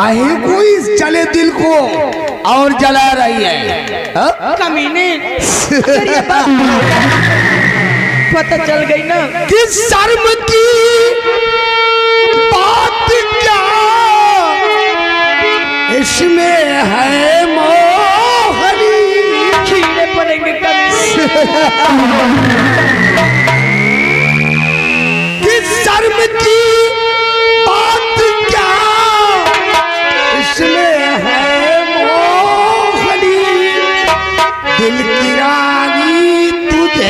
काहे को इस जले दिल को और जला रही है? कमीने पता चल गई ना कि शर्म की बात क्या इसमें है मोहनी। कीड़े पड़ेंगे कमीने। कि शर्म की बात क्या इसमें है मोहनी। दिल की रानी तुझे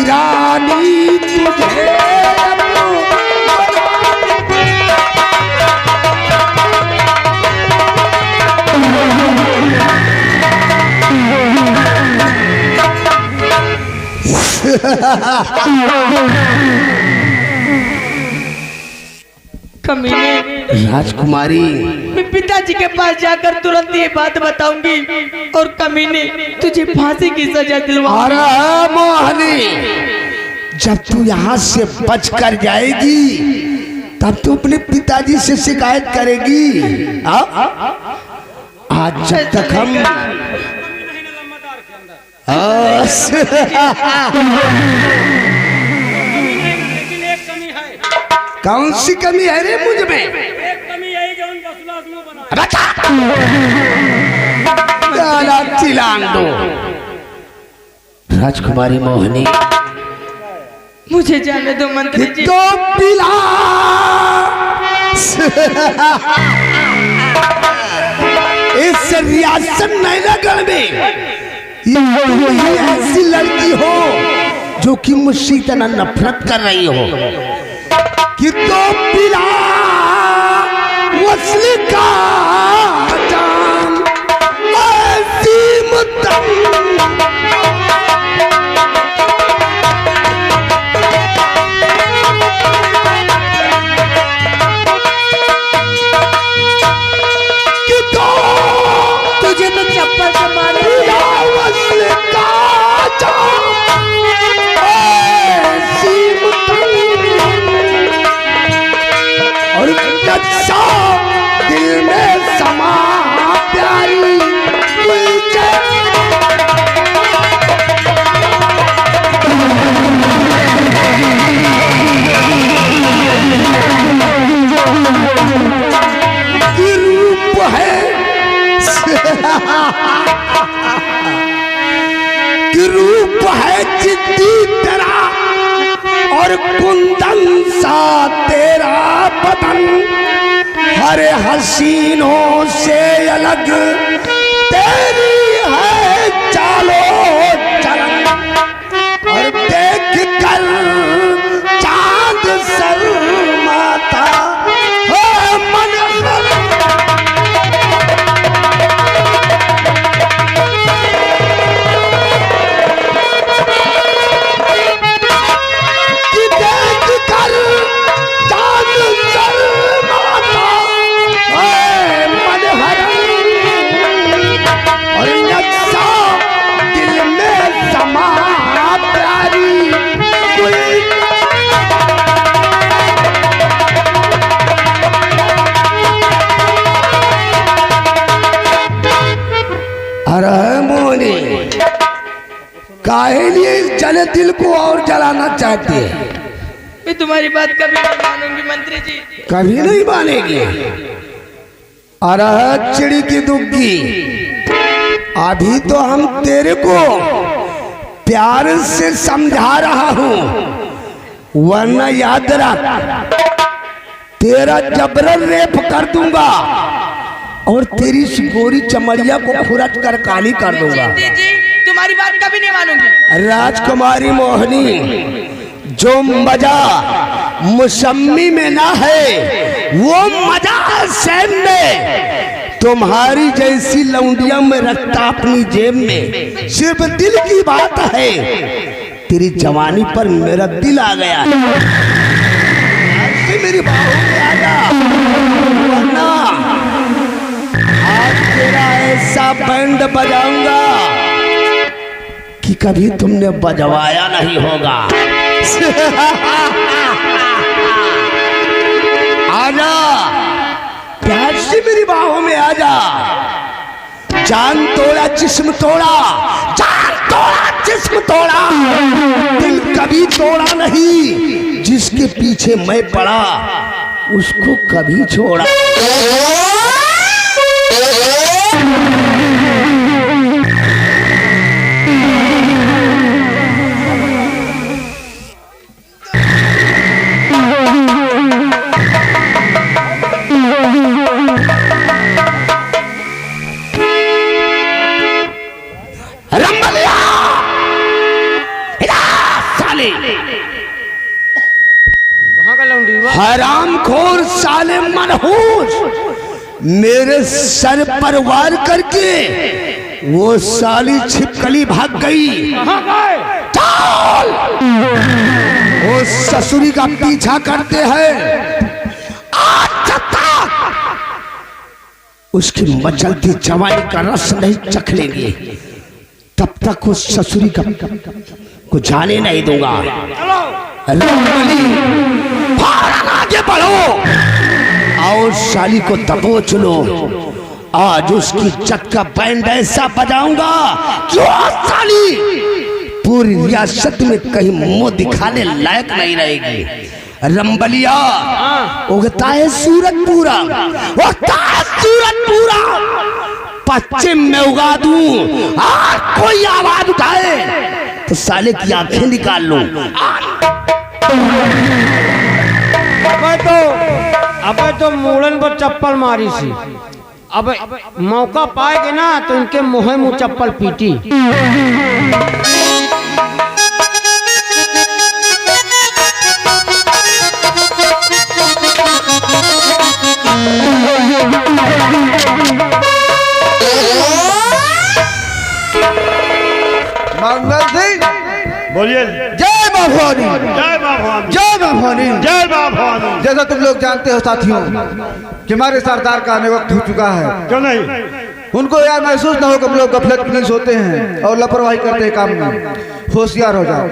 रानी तुझे कमीने। राजकुमारी, मैं पिताजी के पास जाकर तुरंत ये बात बताऊंगी और कमीने तुझे फांसी की सजा दिलवाऊंगी। अरे मोहनी, जब तू यहाँ से बच कर जाएगी तब तू अपने पिताजी से शिकायत करेगी। आज जब तक हम कौन सी कमी है रे मुझ में? एक कमी है जो उन बसलास में बना। राजकुमारी मोहनी, मुझे जाने दो मंत्री जी। तो पिला इस रियासत नैनागढ़ में ये ऐसी लड़की हो जो कि मुझसे इतना नफरत कर रही हो कि तो पिला वस्ल का जाम ऐसी मुद्दम। तुझे तो चप्पल से मारे वस्ल का जाम ऐसी मुद्दम। और नक्शा दिल में समा प्यारी की रूप है कि रूप है जिद्दी तेरा और कुंदन सा तेरा बदन। हर हसीनों से अलग तेरी है चालो चलन। और देख कर चांद शर्माता है मन। काहे लिए इस जले दिल को और जलाना चाहती है? मैं तुम्हारी बात कभी नहीं मानूंगी मंत्री जी। कभी नहीं मानेगी? अरे चिड़ी की दुग्गी, अभी तो हम तेरे को प्यार से समझा रहा हूँ, वरना याद रख तेरा जबरन रेप कर दूंगा और तेरी इस गोरी चमड़िया को खुरच कर काली कर दूंगा। तुम्हारी बात कभी नहीं मानूंगी। राजकुमारी मोहनी, जो मजा मौसमी में ना है, वो मजा है सैम में। तुम्हारी जैसी लौंडिया में रखता अपनी जेब में, सिर्फ दिल की बात है। तेरी जवानी पर मेरा दिल आ गया है, मेरी बाहों में आ जा, वरना आज तेरा ऐसा बैंड बजाऊंगा कि कभी तुमने बजवाया नहीं होगा। आजा, प्यार से मेरी बाहों में आजा। जान तोड़ा जिस्म तोड़ा, जान तोड़ा जिस्म तोड़ा, दिल कभी तोड़ा नहीं। जिसके पीछे मैं पड़ा उसको कभी छोड़ा। हरामखोर साले मनहूस, मेरे सर पर वार करके वो साली छिपकली भाग गई। चल, वो ससुरी का पीछा करते हैं, आज तक उसकी मचलती जवानी का रस नहीं चख लेंगे, तब तक उस ससुरी का को जाने नहीं दूंगा। आगे बढ़ो और साली को दबोच लो। आज उसकी इज्जत का बैंड ऐसा बजाऊंगा कि वो साली पूरी रियासत में कहीं मुंह दिखाने लायक नहीं रहेगी। रंबलिया उगता है सूरज पूरा, उगता है सूरज पूरा, पश्चिम में उगा दूं। आज कोई आवाज उठाए तो साले की आंखें निकाल लूं। अबे तो मूड़न पर चप्पल मारी सी। अब मौका पाएगे ना तो इनके मुँह मुँह चप्पल पीटी। मंगल सिंह बोलिए। जय मां भवानी, जय मां भवानी, जय मां भवानी, जय मां भवानी। जैसा तुम लोग जानते हो साथियों कि हमारे सरदार का आने वक्त हो चुका है। क्यों नहीं? उनको यार महसूस ना हो कि हम लोग गफलत में सोते हैं और लापरवाही करते हैं काम में। होशियार हो जाओ।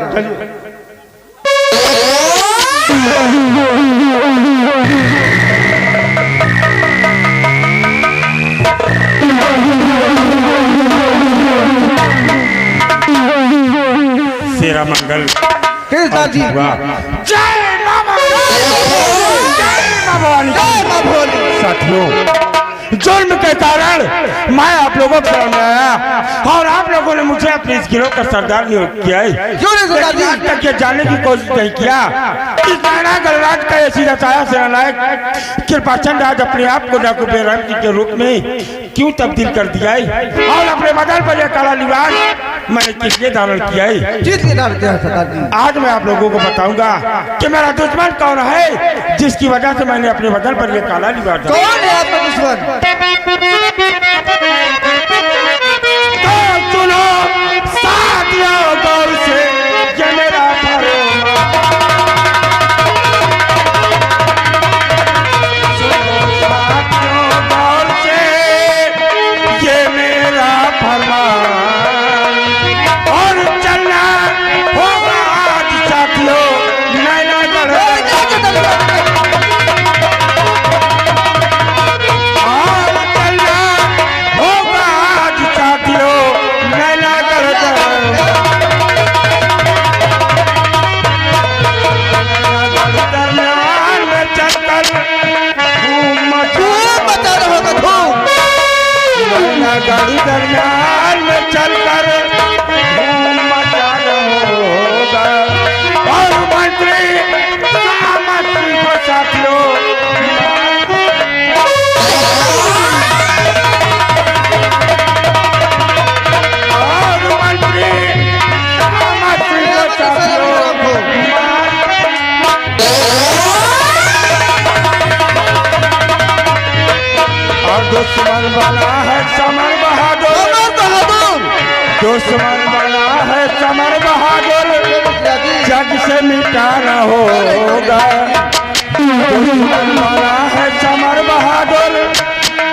तेरा मंगल कृष्णा जी, जय मां भवानी, जय मां भवानी। साथियों, जुर्म के कारण मैं आप लोगों को सामने आया और आप लोगों ने मुझे अपने इस गिरोह का सरदार नियुक्त किया है। क्यों नहीं सरदार जी? आज तक ये जानने की कोशिश नहीं किया कि नाना गलराज का ऐसी रसाया से नालायक कृपाचंद आज अपने आप को डाकू बेरहम के रूप में क्यों तब्दील कर दिया है और अपने बदन पर यह काला लिबास मैंने किस लिए धारण किया है। जीत के डालते हैं सरदार जी। आज मैं आप लोगों को बताऊंगा कि मेरा दुश्मन कौन है, जिसकी वजह से मैंने अपने बदन पर यह काला लिबास डाला। कौन है आपका दुश्मन? तो सुनो साथियों गौर से, ये मेरा फरमान। सुनो साथियों गौर से, ये मेरा फरमान। और चलना होगा आज साथियों नैनागढ़। गाड़ी दरमियान में चलकर धूम मचाना होगा और मंत्री को साथियों और मंत्री को साथियों दुश्मन बना है समर बहादुर, जग से मिटा न होगा। दुश्मन बना है समर बहादुर,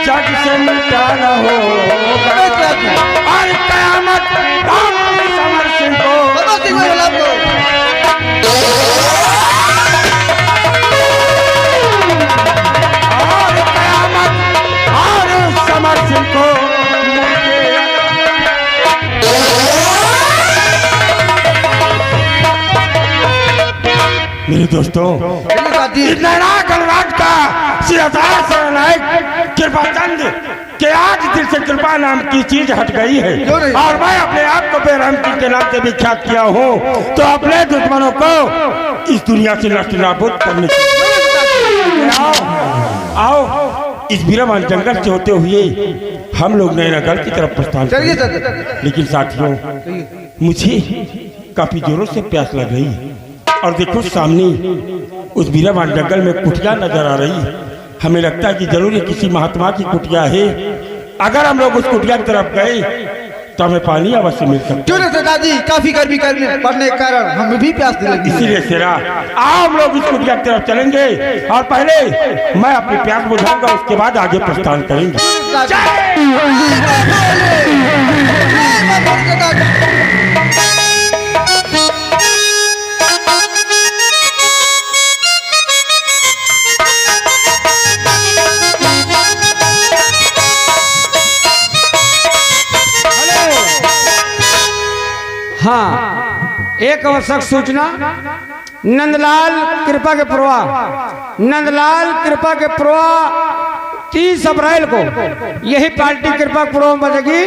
जग से मिटा न होगा। और कयामत समर सिंह को समर सिंह को मेरे दोस्तों, गणराज का सिरदार सेनानायक कृपाचंद के आज दिल से कृपा नाम की चीज हट गई है और मैं अपने आप को बेरहमती के नाम से विख्यात किया हूँ, तो अपने दुश्मनों को इस दुनिया से नष्ट नाबूद करने की आओ इस बीरावान जंगल से होते हुए हम लोग नैनागढ़ की तरफ प्रस्थान करें। लेकिन साथियों, मुझे काफी जोरों से प्यास लग रही है और देखो सामने उस बीरावान जंगल में कुटिया नजर आ रही है। हमें लगता है कि जरूर ये किसी महात्मा की कुटिया है। अगर हम लोग उस कुटिया की तरफ गए तो हमें पानी अवश्य मिल सकता है। क्यों नहीं दादाजी, काफी गर्मी पड़ने के कारण हमें भी प्यास लगी। इसीलिए सेरा आओ हम लोग इस कुटिया की तरफ चलेंगे और पहले मैं अपनी प्यास बुझाऊंगा, उसके बाद आगे प्रस्थान करेंगे। हाँ, एक आवश्यक सूचना। नंदलाल कृपा के पुरवा 30 अप्रैल को यही पार्टी कृपा पुरवा में बजेगी।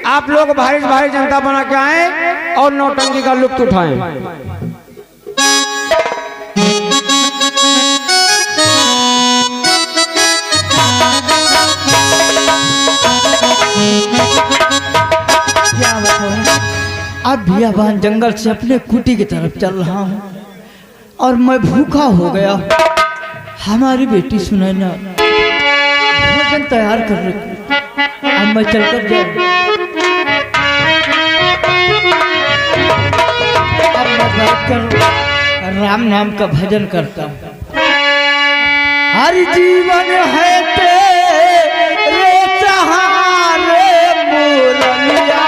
आप लोग भारी भारी जनता बना के आए और नौटंकी का लुत्फ उठाएं। अब बियाबान जंगल से अपने कुटी की तरफ चल रहा हूँ और मैं भूखा हो गया। हमारी बेटी सुनैना भोजन तैयार कर रही, अब मैं चलकर जाऊँ। अब मैं बैठकर राम नाम का भजन करता हूँ। हर जीवन है तेरे सहारे मुरलिया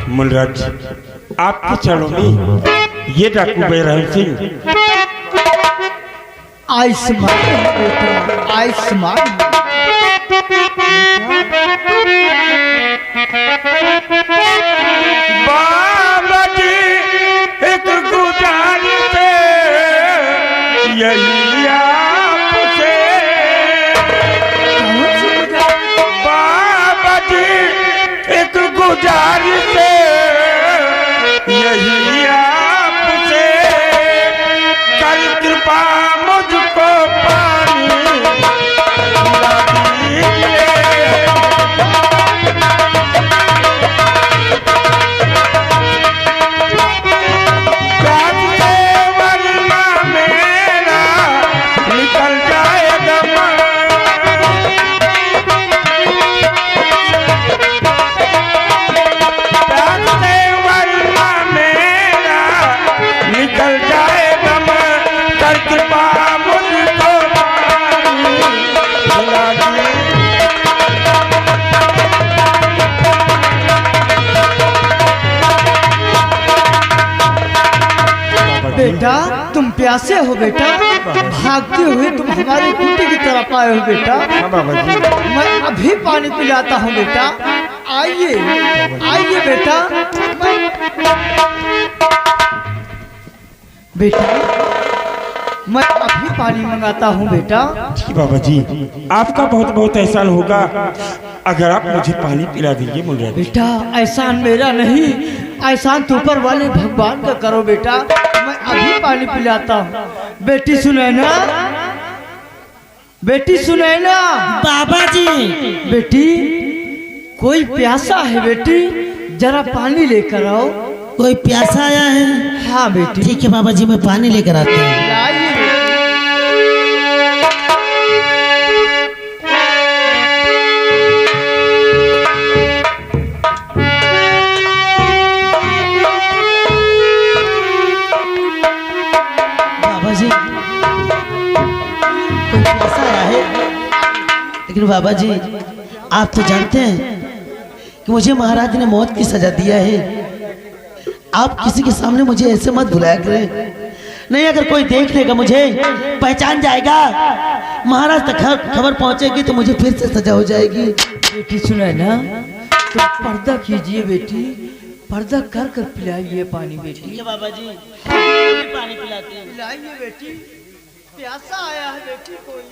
मुलराज, आपके चरणों में ये डाकू बेरहम सिंह। आयुष्मान बेटा, आयुष्मान। बाबा जी एक गुजारिश यही आपसे, बाबा जी एक गुजारिश यही आपसे, कर कृपा मुझको पानी पिला दीजिए। बेटा तुम प्यासे हो बेटा, भागते हुए तुम हमारी कुटी की तरफ आए हो बेटा। मैं अभी पानी पिलाता हूँ बेटा, आइए आइए बेटा। बेटा मैं अभी पानी मंगाता हूँ बेटा। जी बाबा जी, आपका बहुत बहुत एहसान होगा अगर आप मुझे पानी पिला दीजिए। मुझे बेटा एहसान मेरा नहीं, एहसान तो ऊपर वाले भगवान का करो बेटा। मैं अभी पानी पिलाता हूँ। बेटी सुनैना, बेटी सुनैना। बाबा जी। बेटी कोई प्यासा है बेटी, जरा पानी लेकर आओ। कोई प्यासा आया है? हाँ बेटी। ठीक है बाबा जी, मैं पानी लेकर आता हूँ। लाइए बेटी। बाबा जी, कोई प्यासा आया है? लेकिन बाबा जी, आप तो जानते हैं कि मुझे महाराज ने मौत की सजा दिया है। आप किसी के सामने मुझे ऐसे मत बुलाया करें, नहीं अगर कोई देख लेगा मुझे पहचान जाएगा, महाराज तक खबर पहुंचेगी तो मुझे फिर से सजा हो जाएगी। बेटी सुना ना, तो पर्दा कीजिए बेटी, पर्दा कर कर पिलाइए पानी बेटी। ठीक है बाबा जी, पानी पिलाते हैं। लाइए बेटी, प्यासा आया है बेटी कोई।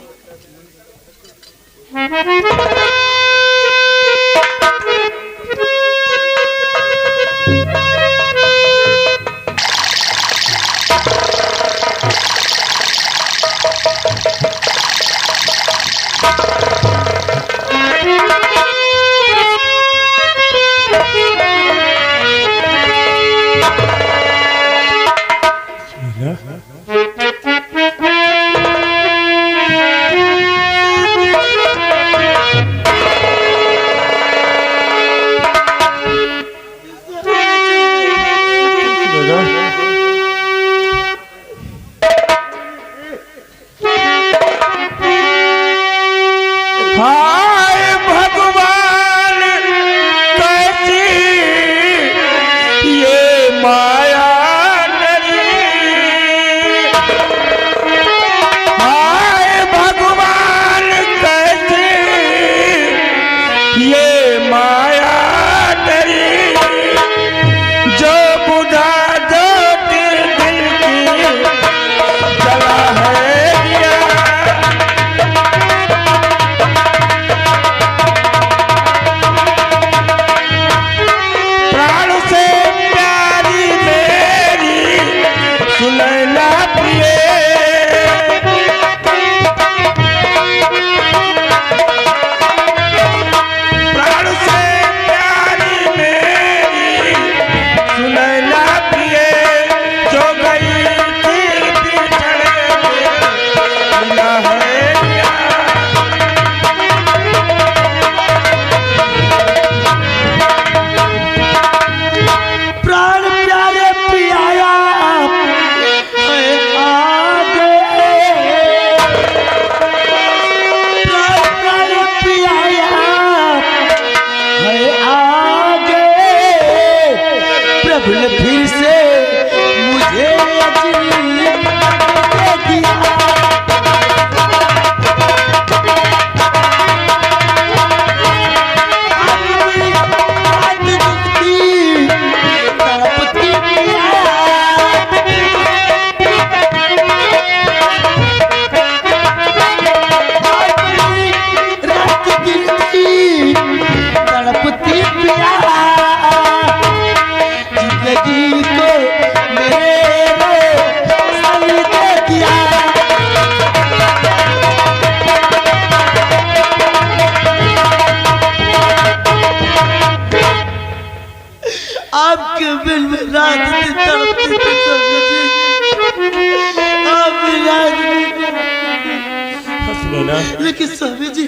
आपके बिल में रात दिन तड़पती थी स्वामी जी, आप इलाज नहीं कर, लेकिन स्वामी जी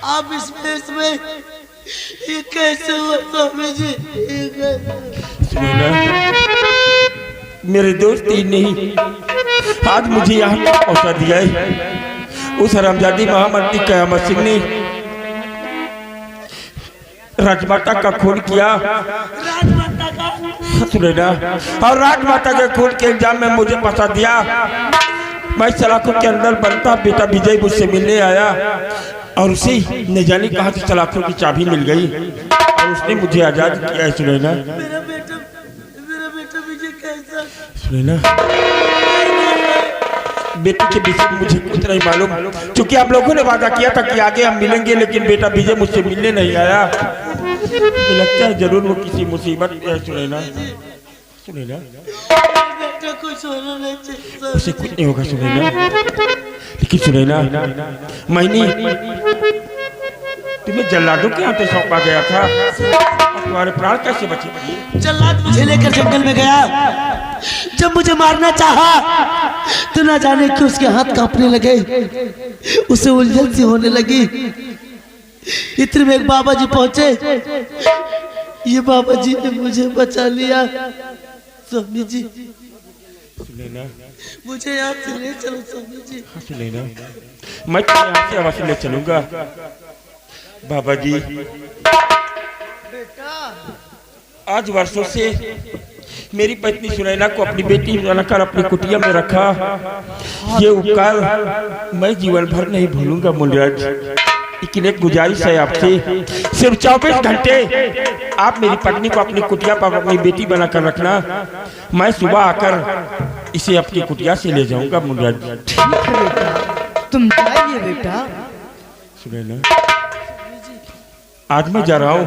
आप इस वेश में ये कैसे हुआ स्वामी जी? मेरे दोस्त ही नहीं आज मुझे यहाँ तक पहुँचा दिया है। उस हरामजादी महामंत्री कयामत सिंह ने राजमाता का खून किया, राजमाता का सुनैना, और राजमाता के खून के इल्जाम में मुझे फंसा दिया। मैं सलाखों के अंदर बनता बेटा विजय मुझसे मिलने आया और उसे न जाने कहाँ से सलाखों की चाबी मिल गई और उसने मुझे आजाद किया है। सुनैना, मेरा बेटा विजय कैसा? सुनैना, बेटी के विषय में मुझे कुछ नहीं मालूम, क्योंकि आप लोगों ने वादा किया था कि आगे हम मिलेंगे, लेकिन बेटा विजय मुझसे मिलने नहीं आया। मुझे लगता है जरूर वो किसी मुसीबत में है। सुनैना, सुनैना, बेटा कुछ होना नहीं चाहिए, उसे कुछ नहीं होगा सुनैना। लेकिन सुनैना, मैंने तुम्हें जल्लादों के हाथे सौंपा गया था, तुम्हारे प्राण कैसे बचे? जल्लाद मुझे लेकर जंगल में गया, जब मुझे मारना चाहा तो ना जाने कि उसके हाथ कांपने लगे, उसे उलझन सी होने लगी। इतने में एक बाबा जी पहुंचे, ये बाबा जी ने मुझे बचा लिया। स्वामी जी सुनैना, मुझे यहाँ से ले चलो स्वामी जी। सुनैना, मैं तुम्हें यहाँ से अवश्य ले चलूंगा। बाबा जी, आज वर्षों से मेरी पत्नी सुनैना को अपनी बेटी बनाकर अपनी कुटिया में रखा। ये उपकार मैं जीवन भर नहीं भूलूंगा मुनिराज। लेकिन एक गुजारिश है आपसे, सिर्फ 24 घंटे आप मेरी पत्नी को अपनी कुटिया पर अपनी बेटी बनाकर रखना। मैं सुबह आकर इसे अपनी कुटिया से ले जाऊंगा मुनिराज। ठीक है बेटा, तुम जाइए बेटा। सुनैना, आज मैं जा रहा हूँ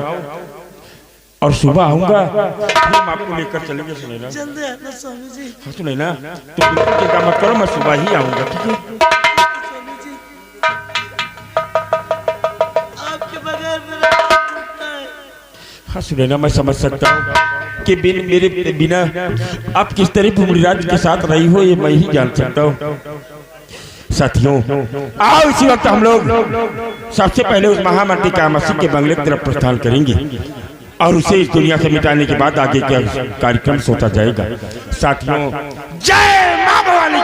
और सुबह आऊंगा, फिर हम आपको लेकर चलेंगे। सुनैना, जल्दी आना स्वामी जी। हाँ सुनैना, तो बिल्कुल चिंता मत करो, मैं सुबह ही आऊंगा, ठीक है? स्वामी जी, आपके बगैर मेरा हाथ टूटता है। हाँ सुनैना, मैं समझ सकता हूँ कि मेरे बिना आप किस तरह मुनिराज के साथ रही हो, ये मैं ही जान सकता हूँ। साथियों, आओ इसी वक्त हम लोग सबसे पहले उस महामंत्री कामासी के बंगले की तरफ प्रस्थान करेंगे और उसे इस दुनिया से मिटाने के बाद आगे का कार्यक्रम सोचा जाएगा। साथियों, जय मां भवानी।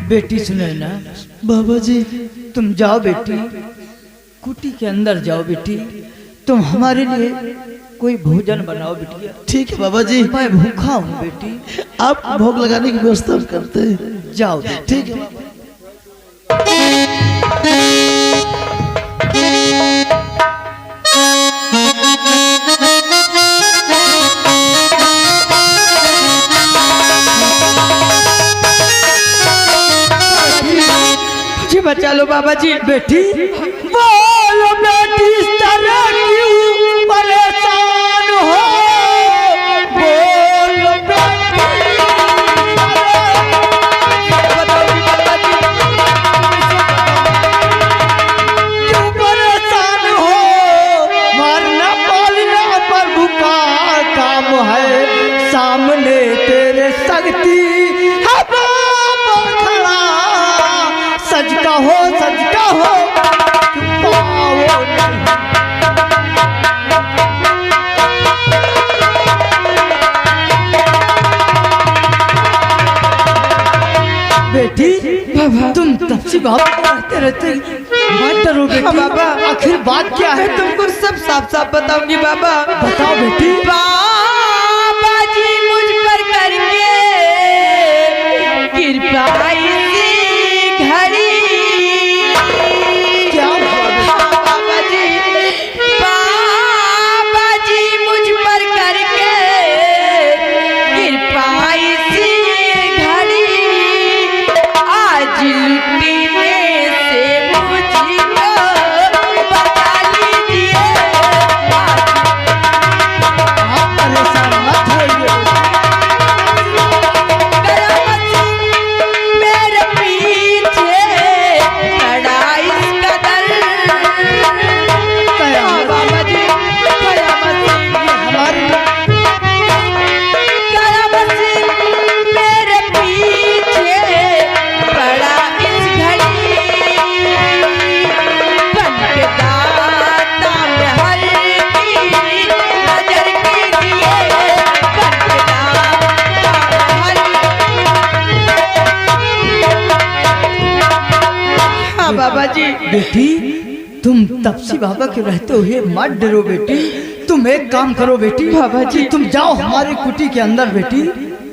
बेटी सुनैना, बाबा जी तुम जाओ बेटी, कुटी के अंदर जाओ बेटी। तुम हमारे लिए कोई भोजन बनाओ बिटिया। ठीक है बाबा जी, मैं भूखा हूँ बेटी। आप भोग लगाने की व्यवस्था हम करते हैं। जाओ ठीक है बाबा। मुझे बचा लो बाबा जी। बेटी बोलो बेटी, इस तरह क्यों परेशान हो? बोलो बेटी, क्यों परेशान हो? मारना पालना प्रभु का काम है, सामने तेरे शक्ति सज का हो, सज का हो, पाओ बेटी। बाबा तुम तब से बाबा रहते मत डरो बेटी। बाबा आखिर बात क्या है? तुमको सब साफ साफ बताऊंगी बाबा। बताओ बेटी। बाबा जी मुझ पर करके कृपा बेटी, तुम तपसी बाबा के रहते हुए मत डरो बेटी। तुम एक काम करो बेटी। बाबा जी तुम जाओ हमारे कुटी के अंदर बेटी।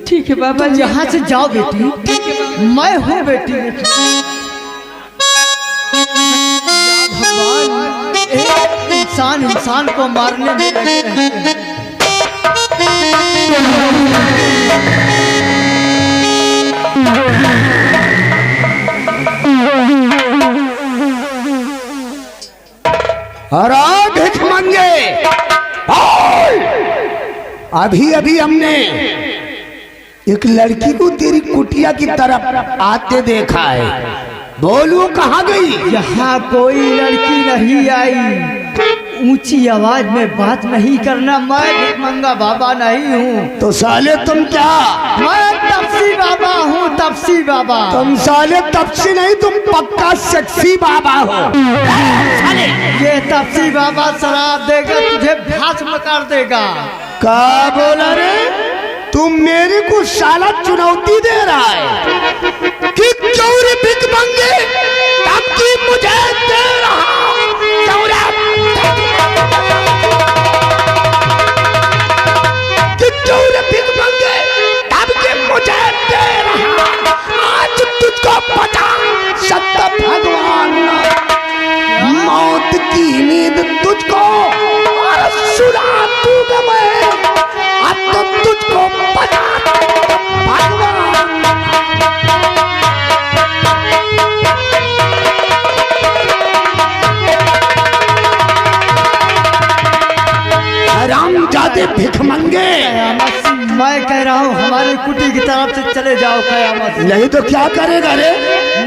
ठीक है बाबा जी, यहाँ से जाओ बेटी। मैं हूँ बेटी। भगवान एक इंसान को मारने में लगे रहते हैं। अरे भिख मंगे, अभी अभी हमने एक लड़की को तेरी कुटिया की तरफ आते देखा है, बोल वो कहाँ गई? यहाँ कोई लड़की नहीं आई। ऊंची आवाज में बात नहीं करना, मैं भिखमंगा बाबा नहीं हूँ। तो साले तुम क्या? मैं तपसी बाबा हूँ, तपसी बाबा। तुम साले तपसी नहीं, तुम पक्का सेक्सी बाबा हो। ये तपसी बाबा शराब देगा, तुझे भस्म कर देगा। क्या बोला रे? तुम मेरे को साला चुनौती दे रहा है कि चौरे भिखमंगे धमकी मुझे दे रहा। चौरा कि चौरे भिखमंगे धमकी मुझे दे रहा। आज तुझको पता सत्य भगवान मौत की नींद तुझको और सुना दूंगा मैं। अब तो तुझको पता भगवान। रामजादे भिखमंगे, मैं कह रहा हूँ हमारी कुटी की तरफ से चले जाओ कयामत। नहीं तो क्या करेगा रे?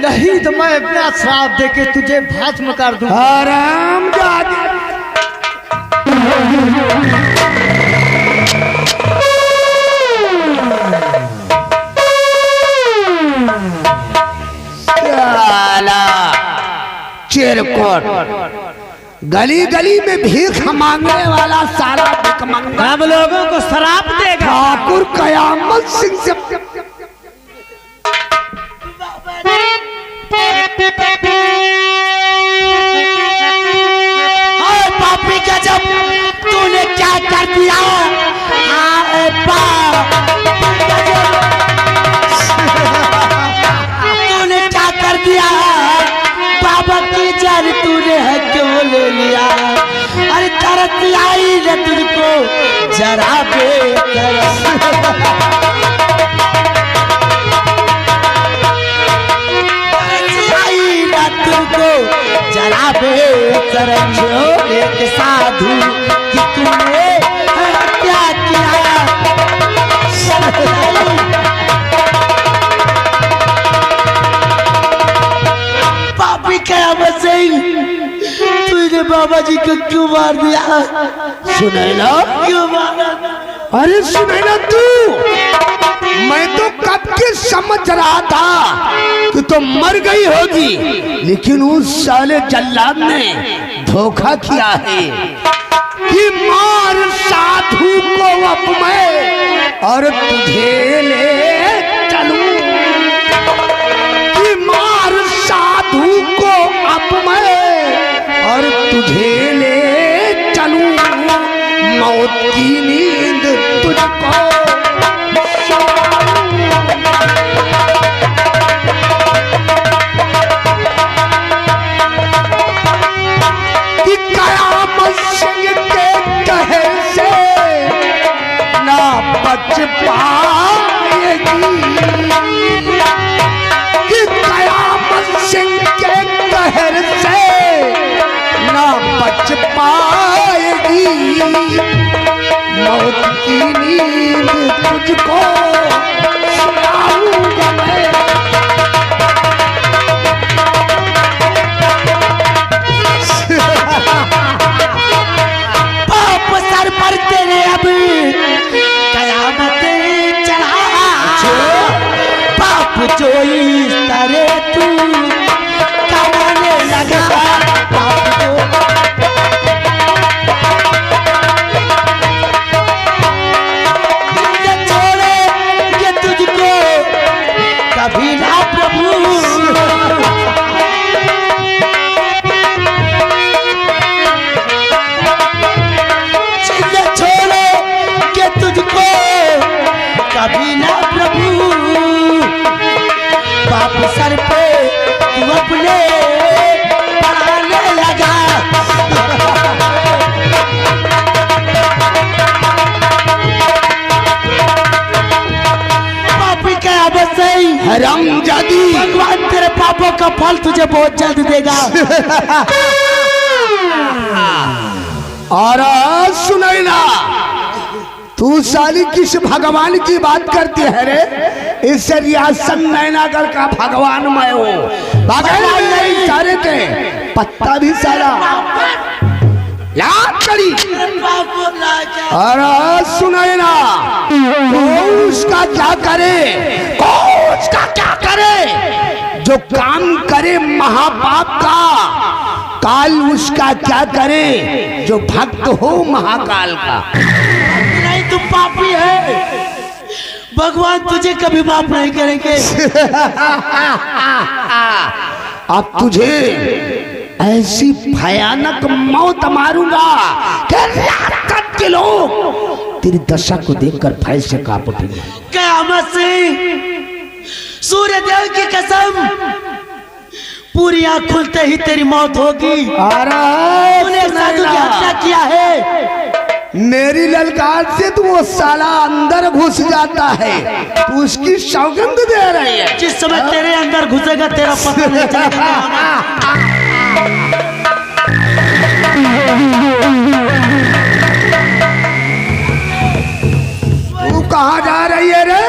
नहीं तो मैं अपना श्राप देके तुझे भस्म कर दूंगा। रामजादे चिरकुट गली गली में भीख मांगने वाला सारा भिखमंगा हम लोगों को शराब देगा। ठाकुर कयामत सिंह से पापी गजब, तूने क्या कर दिया? तूने क्या कर दिया? बाबा की जान तूने है क्यों ले लिया? अरे तरस आई न तुझको जरा बेतरस। आई न तुझको जरा बेतरस। एक साधु कि तूने क्या किया? पापी कयामत सिंह, तूने बाबा जी को क्यों मार दिया? सुनैना, क्यों मारा? अरे सुनैना तू, मैं तो कब के समझ रहा था कि तो मर गई होगी, लेकिन उस साले जल्लाद ने धोखा किया है कि मार साधु को अब मैं और तुझे ले चलूं। कि मार साधु को अब मैं और तुझे ले चलूं। मौत की नींद तुझको कि कयामत सिंह के कहर से ना बच पाएगी। कि कयामत सिंह के कहर से ना बच पाएगी। मौत की नींद तुझको सुनाऊंगा मैं। पाप सर पर तेरे अब कयामत चढ़ा। पाप जो इस तरह तू कमाने लगा। पाप जो छोड़ेंगे तुझको कभी ना प्रभु। छोड़ेंगे तुझको कभी ना प्रभु। पाप सर पे तू अपने पढ़ाने लगा। पापी क्या बस हरामजादी, भगवान तेरे पापों का फल तुझे बहुत जल्द देगा। और सुनैना तू साली किस भगवान की बात करती है रे? इस रियासत नैनागढ़ का भगवान मैं हूँ। भगवान नहीं सारे थे, पत्ता भी साला लात करी। अरे सुनाए ना, उसका क्या करे, उसका क्या करे? जो काम करे महापाप का, काल उसका क्या करे? जो भक्त हो महाकाल का। नहीं तू पापी है, भगवान तुझे कभी माफ नहीं करेंगे। अब तुझे ऐसी भयानक मौत मारूंगा कि रात के लोग तेरी दशा को देखकर भय से कांप उठेंगे। कयामत से सूर्य देव की कसम, पूरी आंख खुलते ही तेरी मौत होगी। तूने साधु की हत्या किया है। मेरी ललकार से तो वो साला अंदर घुस जाता है, तू उसकी सौगंध दे रही है। जिस समय तेरे अंदर घुसेगा तेरा पता नहीं चलेगा। तू कहाँ जा रही है रे?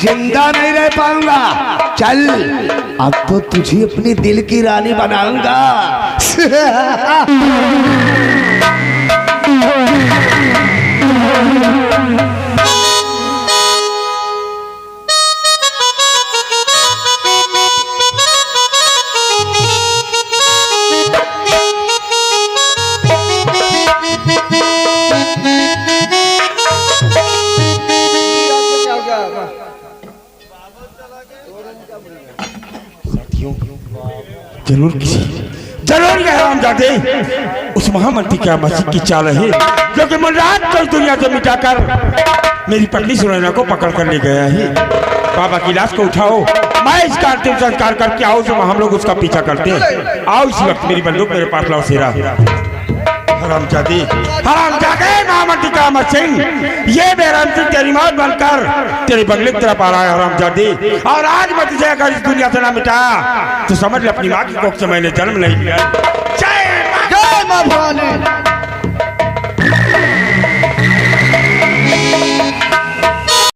जिंदा नहीं रह पाऊंगा। चल, अब तो तुझे अपनी दिल की रानी बनाऊंगा। जरूर ये हरामजादे उस महामंत्री क्या मस्जिद की चाल है जो कि मनरात को इस दुनिया से मिटाकर मेरी पत्नी सुनैना को पकड़ कर ले गया है। बाबा की लाश को उठाओ, मैं इसका अंतिम संस्कार करके आओ जो हम लोग उसका पीछा करते हैं। आओ इस वक्त मेरी बंदूक मेरे पास लाओ शेरा। हरामजादे महामंत्री का अमर सिंह, ये बेरहमती तेरी मौत बनकर तेरे बंगले की तरफ आ रहा है हरामजादे। और आज मैं तुझे अगर इस दुनिया से ना मिटाया तो समझ ले अपनी माँ की कोख से मैंने जन्म नहीं लिया। जय माँ भवानी।